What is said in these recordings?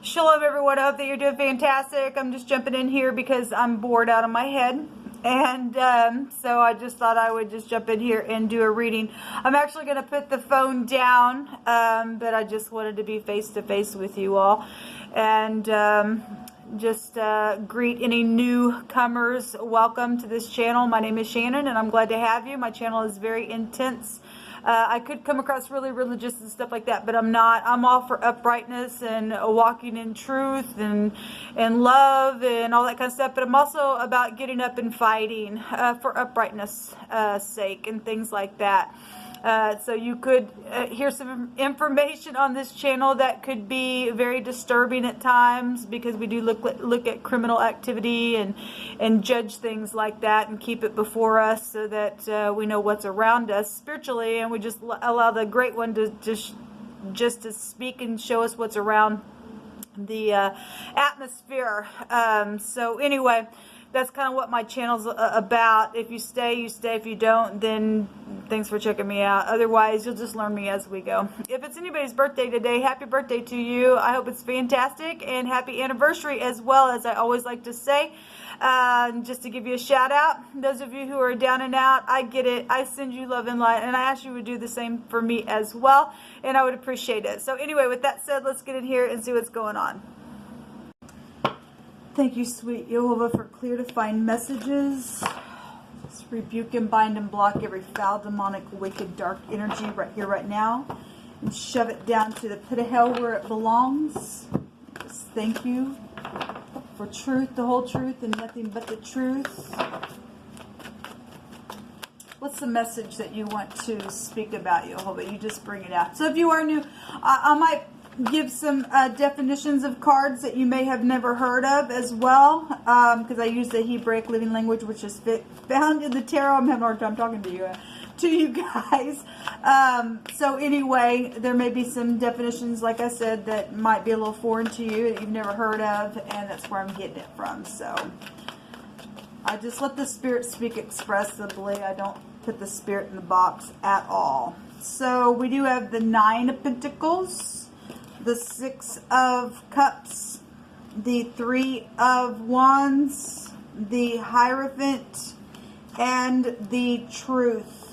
Shalom everyone, I hope that you're doing fantastic. I'm just jumping in here because I'm bored out of my head. And so I just thought I would just jump in here and do a reading. I'm actually going to put the phone down, but I just wanted to be face to face with you all. And just greet any newcomers. Welcome to this channel. My name is Shannon and I'm glad to have you. My channel is very intense. I could come across really religious and stuff like that, but I'm not. I'm all for uprightness and walking in truth and love and all that kind of stuff. But I'm also about getting up and fighting for uprightness sake and things like that. So you could hear some information on this channel that could be very disturbing at times, because we do look at criminal activity and judge things like that and keep it before us so that we know what's around us spiritually, and we just allow the Great One to just to speak and show us what's around the atmosphere. So anyway, that's kind of what my channel's about. If you stay, you stay. If you don't, then thanks for checking me out. Otherwise, you'll just learn me as we go. If it's anybody's birthday today, happy birthday to you. I hope it's fantastic, and happy anniversary as well, as I always like to say. Just to give you a shout out, those of you who are down and out, I get it. I send you love and light, and I ask you to do the same for me as well, and I would appreciate it. So anyway, with that said, let's get in here and see what's going on. Thank you, sweet Jehovah, for clear to find messages. Let's rebuke and bind and block every foul, demonic, wicked, dark energy right here, right now. And shove it down to the pit of hell where it belongs. Just thank you for truth, the whole truth, and nothing but the truth. What's the message that you want to speak about, Jehovah? You just bring it out. So if you are new, I might give some definitions of cards that you may have never heard of as well, because I use the Hebraic living language, which is found in the tarot. I'm having a hard time talking to you guys. So anyway, there may be some definitions, like I said, that might be a little foreign to you, that you've never heard of, and that's where I'm getting it from. So I just let the Spirit speak expressively. I don't put the Spirit in the box at all. So we do have the Nine of Pentacles, the Six of Cups, the Three of Wands, the Hierophant, and the Truth.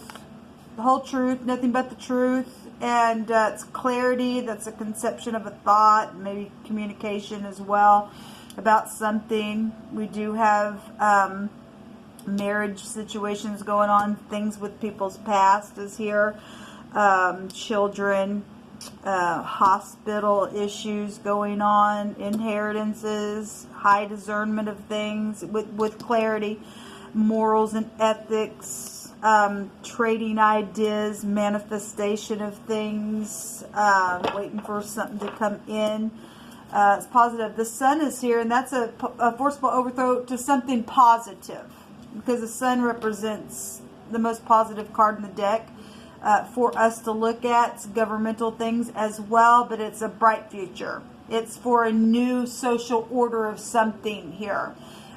The whole truth, nothing but the truth, and it's clarity. That's a conception of a thought, maybe communication as well about something. We do have marriage situations going on, things with people's past is here, children, hospital issues going on, inheritances, high discernment of things with clarity, morals and ethics, trading ideas, manifestation of things, waiting for something to come in. It's positive. The Sun is here, and that's a forceful overthrow to something positive, because the Sun represents the most positive card in the deck. For us to look at. It's governmental things as well, but it's a bright future. It's for a new social order of something here.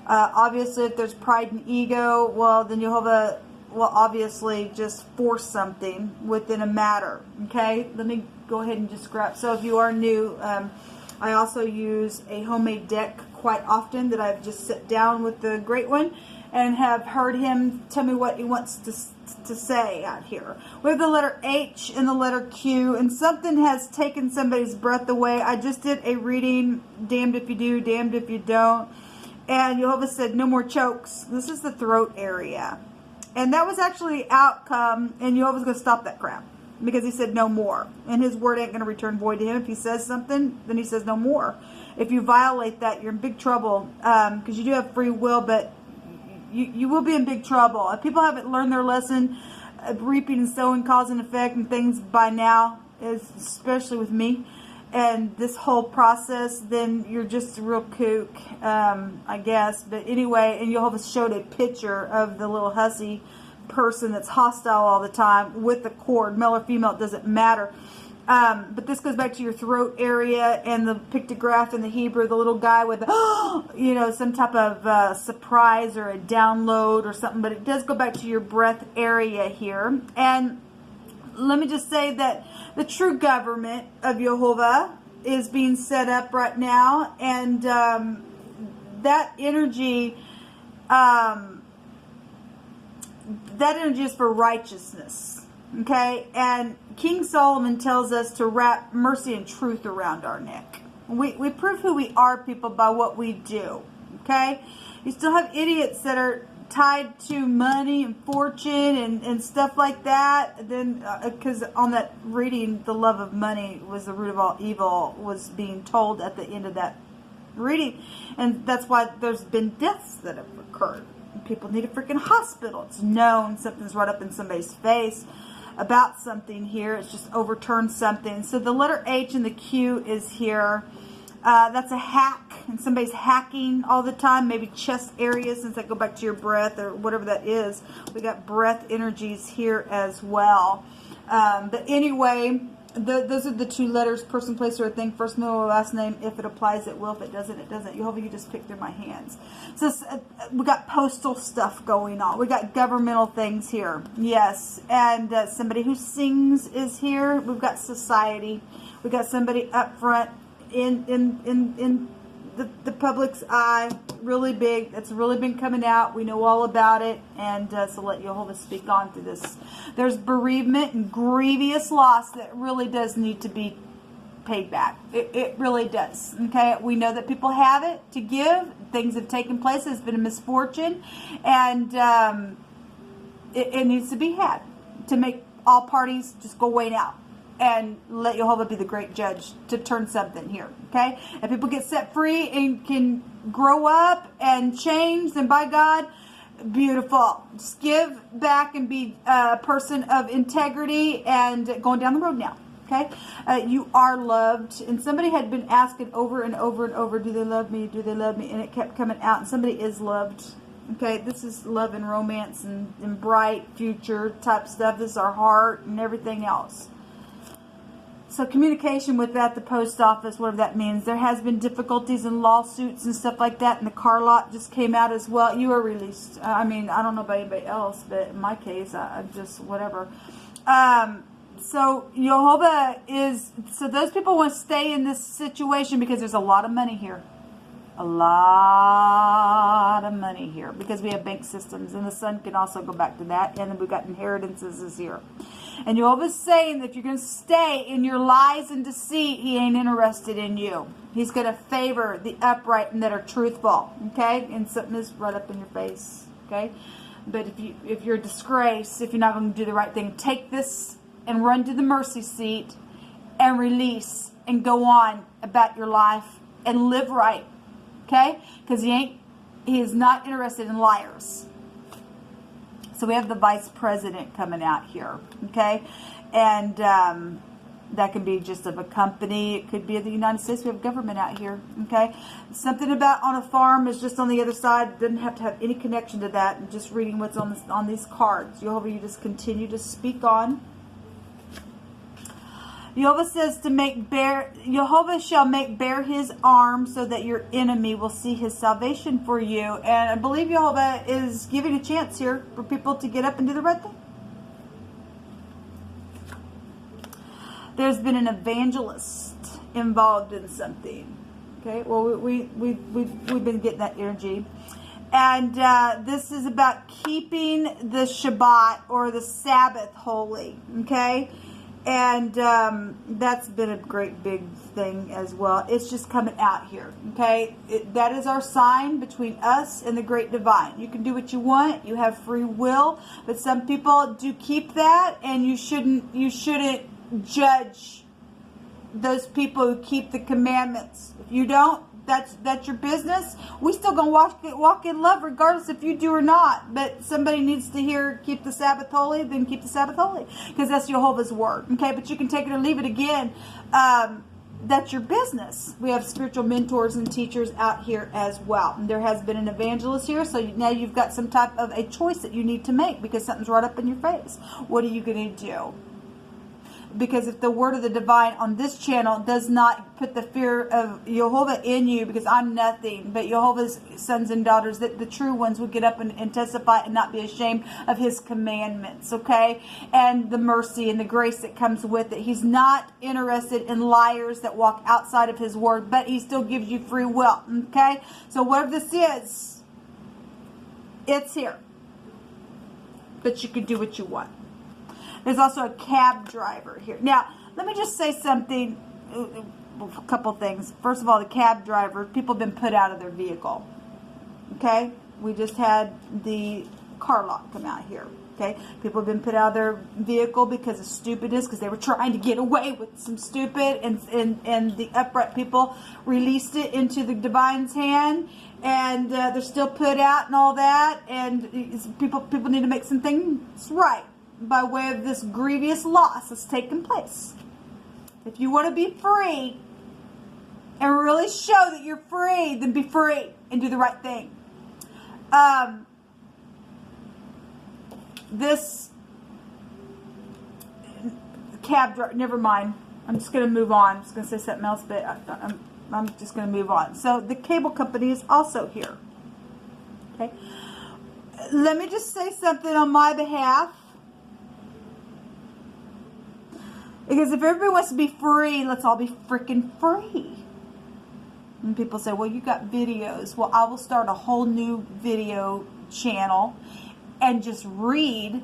Obviously, if there's pride and ego, well, then Jehovah will obviously just force something within a matter. Okay, let me go ahead and just grab. So if you are new, I also use a homemade deck quite often that I've just set down with the Great One and have heard him tell me what he wants to say out here. We have the letter H and the letter Q, and something has taken somebody's breath away. I just did a reading, damned if you do, damned if you don't, and Jehovah said no more chokes. This is the throat area, and that was actually outcome, and Jehovah's going to stop that crap, because he said no more, and his word ain't going to return void to him. If he says something, then he says no more. If you violate that, you're in big trouble, because you do have free will, but you will be in big trouble. If people haven't learned their lesson, reaping and sowing, cause and effect and things by now, especially with me and this whole process, then you're just a real kook, I guess. But anyway, and you'll have showed a picture of the little hussy person that's hostile all the time with the cord, male or female, it doesn't matter. But this goes back to your throat area and the pictograph in the Hebrew, the little guy with, you know, some type of surprise or a download or something. But it does go back to your breath area here. And let me just say that the true government of Jehovah is being set up right now, and that energy is for righteousness. Okay, and King Solomon tells us to wrap mercy and truth around our neck. We prove who we are, people, by what we do. Okay, you still have idiots that are tied to money and fortune and stuff like that. Then, because on that reading, the love of money was the root of all evil, was being told at the end of that reading, and that's why there's been deaths that have occurred. People need a freaking hospital. It's known something's right up in somebody's face about something here. It's just overturned something. So the letter H and the Q is here. That's a hack, and somebody's hacking all the time, maybe chest area, since I go back to your breath or whatever that is. We got breath energies here as well. But anyway, those are the two letters, person, place, or thing, first, middle, or last name. If it applies, it will. If it doesn't, it doesn't. You just pick through my hands. So we got postal stuff going on. We got governmental things here. Yes. And somebody who sings is here. We've got society. We got somebody up front in the public's eye, really big. That's really been coming out. We know all about it, and so let Jehovah speak on through this. There's bereavement and grievous loss that really does need to be paid back. It really does. Okay, we know that people have it to give. Things have taken place. There's been a misfortune, and it needs to be had to make all parties just go way out. And let Jehovah be the great judge to turn something here, okay? If people get set free and can grow up and change, then by God, beautiful. Just give back and be a person of integrity and going down the road now, okay? You are loved. And somebody had been asking over and over and over, do they love me? Do they love me? And it kept coming out. And somebody is loved. Okay, this is love and romance and bright future type stuff. This is our heart and everything else. So communication with the post office, whatever that means. There has been difficulties and lawsuits and stuff like that. And the car lot just came out as well. You are released. I mean, I don't know about anybody else, but in my case, I'm just whatever. So Jehovah is, so those people want to stay in this situation because there's a lot of money here. A lot of money here because we have bank systems, and the sun can also go back to that. And then we've got inheritances is here. And Jehovah's saying that if you're going to stay in your lies and deceit, he ain't interested in you. He's going to favor the upright and that are truthful. Okay? And something is right up in your face. Okay? But if you're a disgrace, if you're not going to do the right thing, take this and run to the mercy seat and release and go on about your life and live right. Okay? Because he is not interested in liars. So we have the vice president coming out here. Okay? And that can be just of a company. It could be of the United States. We have government out here. Okay? Something about on a farm is just on the other side. It doesn't have to have any connection to that. And just reading what's on these cards. Jehovah, you just continue to speak on. Jehovah says to Jehovah shall make bare his arm so that your enemy will see his salvation for you. And I believe Jehovah is giving a chance here for people to get up and do the right thing. There's been an evangelist involved in something. Okay, well, we've been getting that energy. And this is about keeping the Shabbat or the Sabbath holy. Okay? And that's been a great big thing as well. It's just coming out here, okay? That is our sign between us and the great divine. You can do what you want. You have free will. But some people do keep that, and you shouldn't judge those people who keep the commandments. If you don't, that's your business. We still gonna walk in love regardless if you do or not. But somebody needs to hear keep the Sabbath holy, then keep the Sabbath holy, because that's Jehovah's word. Okay, but you can take it or leave it again. That's your business. We have spiritual mentors and teachers out here as well. And there has been an evangelist here, so now you've got some type of a choice that you need to make because something's right up in your face. What are you going to do? because if the word of the divine on this channel does not put the fear of Jehovah in you, because I'm nothing but Jehovah's sons and daughters, that the true ones would get up and testify and not be ashamed of his commandments, okay? And the mercy and the grace that comes with it. He's not interested in liars that walk outside of his word, but he still gives you free will, okay? So whatever this is, it's here. But you can do what you want. There's also a cab driver here. Now, let me just say something, a couple things. First of all, the cab driver, people have been put out of their vehicle. Okay? We just had the car lock come out here. Okay? People have been put out of their vehicle because of stupidness, because they were trying to get away with some stupid, and the upright people released it into the divine's hand, and they're still put out and all that, and people need to make some things right by way of this grievous loss that's taken place. If you want to be free and really show that you're free, then be free and do the right thing. This cab driver, never mind. I'm just going to move on. I'm just going to say something else, but I'm just going to move on. So the cable company is also here. Okay. Let me just say something on my behalf. Because if everybody wants to be free, let's all be freaking free. And people say, well, you got videos. Well, I will start a whole new video channel and just read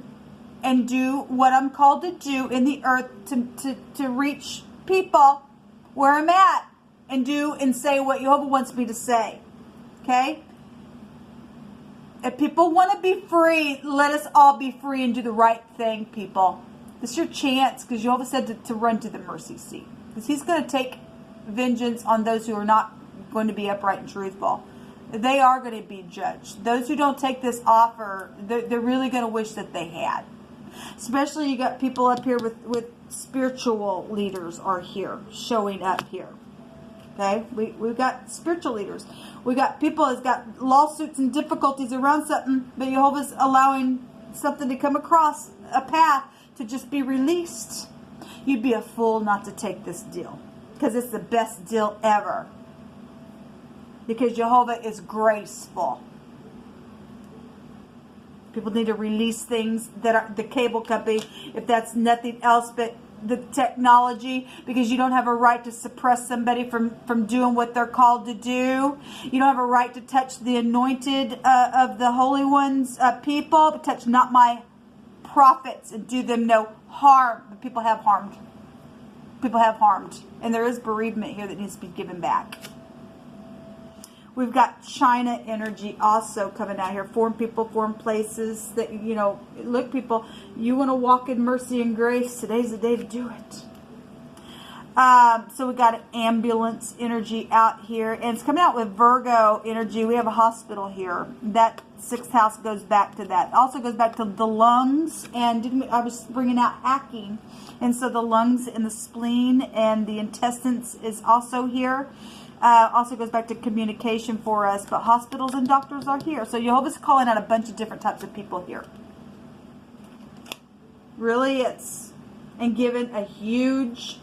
and do what I'm called to do in the earth to reach people where I'm at and do and say what Jehovah wants me to say. Okay? If people want to be free, let us all be free and do the right thing, people. This is your chance, because Jehovah said to run to the mercy seat. Because he's going to take vengeance on those who are not going to be upright and truthful. They are going to be judged. Those who don't take this offer, they're really going to wish that they had. Especially you got people up here with spiritual leaders are here, showing up here. Okay? We've got spiritual leaders. We got people that's got lawsuits and difficulties around something, but Jehovah's allowing something to come across a path to just be released. You'd be a fool not to take this deal, because it's the best deal ever. Because Jehovah is graceful. People need to release things that are the cable company, if that's nothing else but the technology, because you don't have a right to suppress somebody from doing what they're called to do. You don't have a right to touch the anointed of the Holy One's people, but touch not my prophets and do them no harm. But people have harmed. People have harmed. And there is bereavement here that needs to be given back. We've got China energy also coming out here. Form people, form places. That, you know, look, people, you want to walk in mercy and grace, today's the day to do it. So we got an ambulance energy out here. And it's coming out with Virgo energy. We have a hospital here. That 6th house goes back to that. Also goes back to the lungs. And I was bringing out hacking. And so the lungs and the spleen and the intestines is also here. Also goes back to communication for us. But hospitals and doctors are here. So Jehovah's calling out a bunch of different types of people here. Really, it's. And given a huge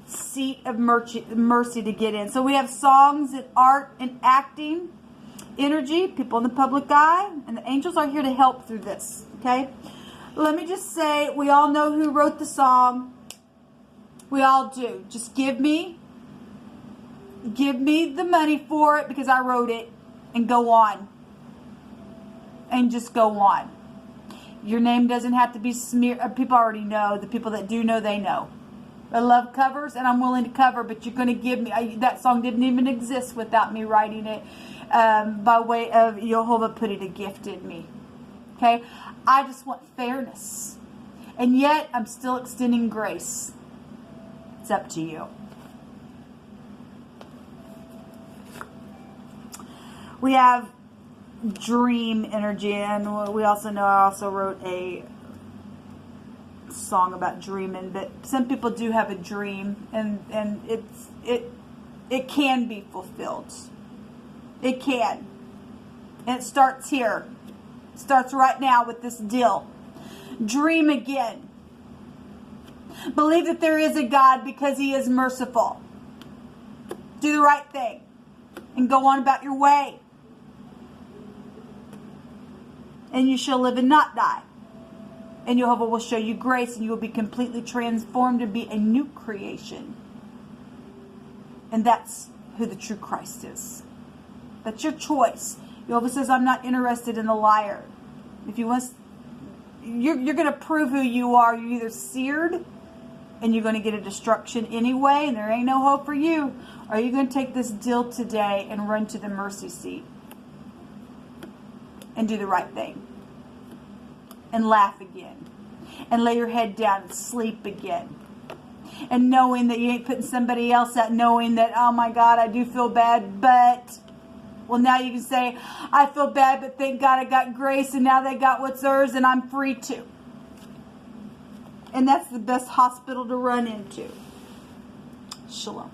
seat of mercy to get in. So we have songs and art and acting energy, people in the public eye, and the angels are here to help through this. Okay, let me just say, we all know who wrote the song. We all do. Just give me the money for it, because I wrote it, and go on, and just go on. Your name doesn't have to be smeared. People already know. The people that do know, they know. I love covers, and I'm willing to cover, but you're going to give me... that song didn't even exist without me writing it by way of Jehovah putting a gift in me. Okay? I just want fairness. And yet, I'm still extending grace. It's up to you. We have dream energy, and we also know I also wrote a song about dreaming, but some people do have a dream, and it can be fulfilled. It can. And it starts here. It starts right now with this deal. Dream again. Believe that there is a God because he is merciful. Do the right thing and go on about your way. And you shall live and not die. And Jehovah will show you grace, and you will be completely transformed and be a new creation. And that's who the true Christ is. That's your choice. Jehovah says, I'm not interested in the liar. If you want, you're going to prove who you are. You're either seared and you're going to get a destruction anyway, and there ain't no hope for you. Or are you going to take this deal today and run to the mercy seat and do the right thing and laugh again and lay your head down and sleep again? And knowing that you ain't putting somebody else out, knowing that, oh my God, I do feel bad, but, well, now you can say, I feel bad, but thank God I got grace, and now they got what's theirs, and I'm free to. And that's the best hospital to run into. Shalom.